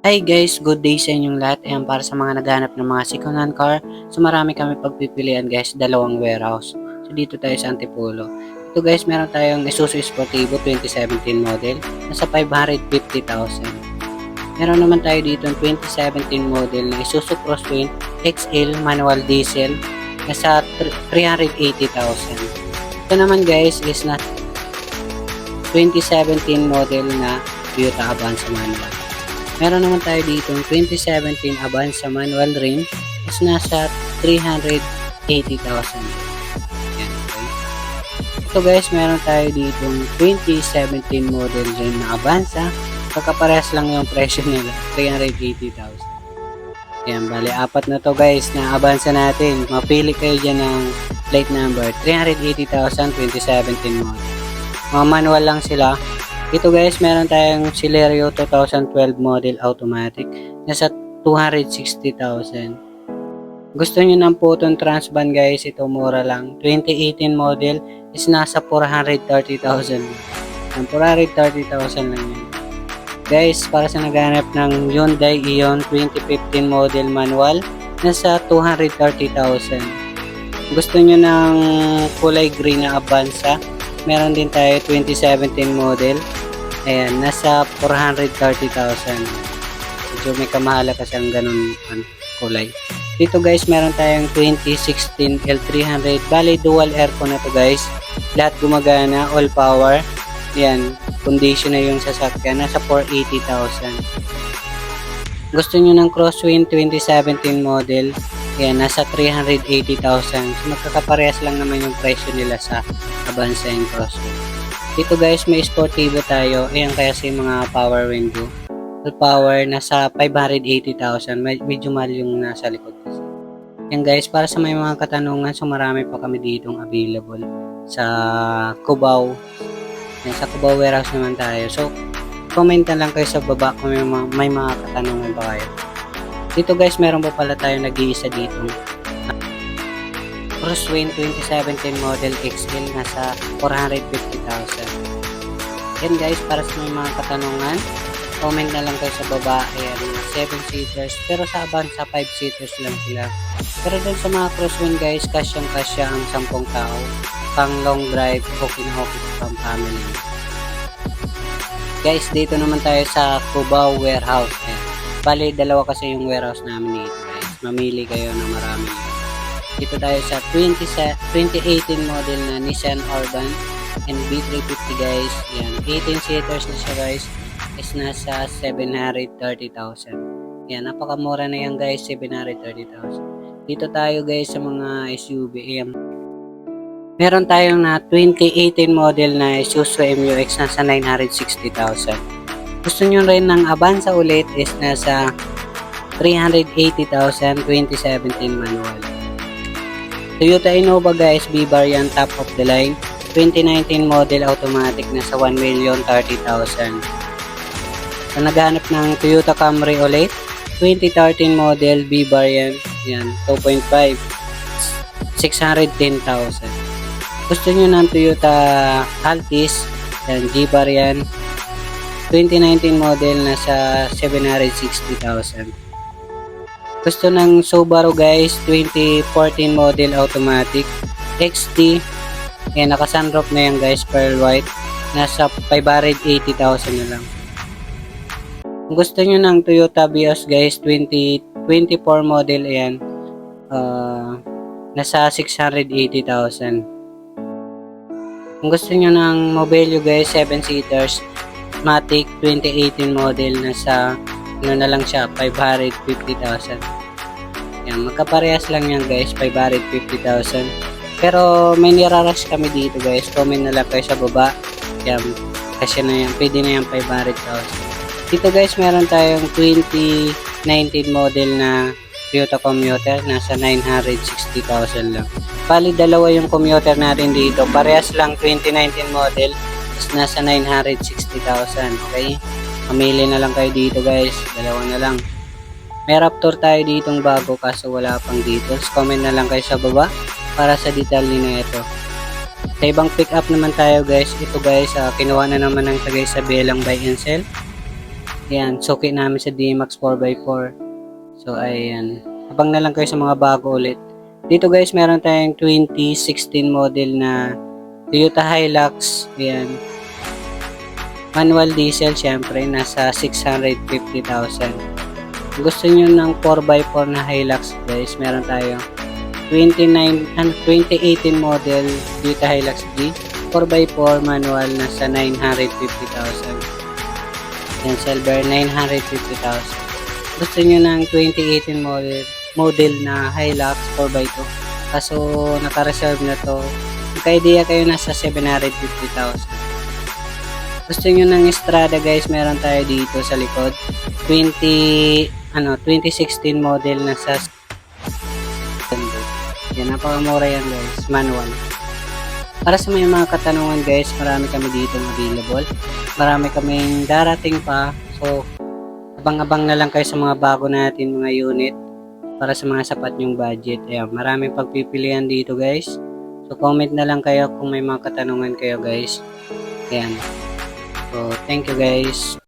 Hi guys, good day sa inyong lahat. Ayan, para sa mga naghahanap ng mga second-hand car. So marami kami pagpipilian guys, dalawang warehouse. So dito tayo sa Antipolo. Ito guys, meron tayong Isuzu Sportivo 2017 model. Nasa 550,000. Meron naman tayo dito ng 2017 model na Isuzu Crosswind XL manual diesel. Nasa 380,000. Ito naman guys is na 2017 model na Toyota Avanza manual. Meron naman tayo dito 2017 Avanza manual rim is nasa 380,000. Yan, okay. Ito guys, meron tayo dito 2017 model rim na Avanza. Kakaparehas lang yung presyo nila, 380,000. Yan, bali apat na to guys na Avanza natin. Mapili kayo dyan ng plate number 380,000 2017 model. Mga manual lang sila. Ito guys, meron tayong Celerio 2012 model automatic. Nasa 260,000. Gusto nyo ng Photon Transband guys, ito mura lang. 2018 model is nasa 430,000. Ang 430,000 lang yun. Guys, para sa naghanap ng Hyundai Ion 2015 model manual, nasa 230,000. Gusto nyo ng kulay green na Avanza, meron din tayo 2017 model. Ayan, nasa 430,000. Medyo may kamahala kasi ang ganun kulay. Dito guys, meron tayong 2016 L300. Bali, dual aircon na to guys. Lahat gumagana, all power. Ayan, condition na yung sasakyan. Nasa 480,000. Gusto nyo ng Crosswind 2017 model. Ayan, nasa 380,000. So, magkakaparehas lang naman yung presyo nila sa Avanza and Crosswind. Dito guys, may Sportivo tayo. Ayan, kaya sa mga power window. Full power, nasa 580,000. Medyo mahal yung nasa likod kasi. Ayan guys, para sa may mga katanungan, so marami pa kami ditong available sa Cubao. Ayan, sa Cubao warehouse naman tayo. So, comment na lang kayo sa baba kung may mga katanungan pa kayo. Dito guys, meron pa pala tayo nag-iisa dito. Crosswind 2017 model XL, nasa 450,000. Yan guys, para sa mga katanungan, comment na lang kayo sa baba. Ayan, 7-seaters, pero sa Avanza 5-seaters lang sila. Pero dun sa mga Crosswind guys, kasyang-kasya ang 10 tao. Pang long drive, okay na okay pang family. Guys, dito naman tayo sa Cubao warehouse. Ayan. Bali, dalawa kasi yung warehouse namin dito guys. Mamili kayo ng marami. Dito tayo sa 2018 model na Nissan Urban and B350 guys. Yan, 18 seaters na siya guys. Is nasa 730,000. Yan, napakamura na yan guys, 730,000. Dito tayo guys sa mga SUV. Yan. Meron tayong na 2018 model na Isuzu MU-X nasa 960,000. Gusto nyo rin ng Avanza ulit is nasa 380,000 2017 manual. Toyota Innova guys, B variant top of the line, 2019 model automatic nasa 1,030,000. So naghanap ng Toyota Camry ulit, 2013 model B variant, yan 2.5, 610,000. Gusto nyo ng Toyota Altis, yan G variant, 2019 model nasa 760,000. Gusto ng Subaru guys, 2014 model automatic XT. Yan, naka-sunroof na yan guys, pearl white. Nasa 580,000 na lang. Kung gusto nyo ng Toyota Vios guys, 2024 model yan. Nasa 680,000. Kung gusto nyo ng Mobilio guys, 7-seaters. Matic 2018 model, nasa ano na lang siya, 550,000. Yan, magkaparehas lang yan guys, 550,000. Pero may nirarush kami dito guys, comment na lang kayo sa baba. Yan, kasi na yan, pwede na yan 500,000. Dito guys, meron tayong 2019 model na Toyota Commuter, nasa 960,000 lang. Bali, dalawa yung commuter natin dito. Parehas lang 2019 model, nasa 960,000. Okay? Mamili na lang kayo dito guys, dalawa na lang. May Raptor tayo ditong bago kaso wala pang details. Comment na lang kayo sa baba para sa detalye na ito. Sa ibang pick up naman tayo guys. Ito guys, kinuha na naman ng tagay sa Belang Buy and Sell. Ayan, suki namin sa D-Max 4x4. So, ayan. Abang na lang kayo sa mga bago ulit. Dito guys, meron tayong 2016 model na Toyota Hilux. Ayan. Manual diesel, syempre, nasa 650,000. Kung gusto nyo ng 4x4 na Hilux guys, meron tayong 2018 model Toyota Hilux G. 4x4 manual, nasa 950,000. Yan, silver, 950,000. Gusto nyo ng 2018 model na Hilux 4x2, kaso naka-reserve na to, magka-idea kayo, nasa 750,000. Gusto nyo ng Strada guys, meron tayo dito sa likod, 2016 model na sa yan, napakamura yan guys, manual. Para sa may mga katanungan guys, marami kami dito available, marami kaming darating pa, so abang-abang na lang kayo sa mga bago natin mga unit para sa mga sapat yung budget. Ayan, maraming pagpipilian dito guys. So comment na lang kayo kung may mga katanungan kayo guys. Ayan. So thank you guys.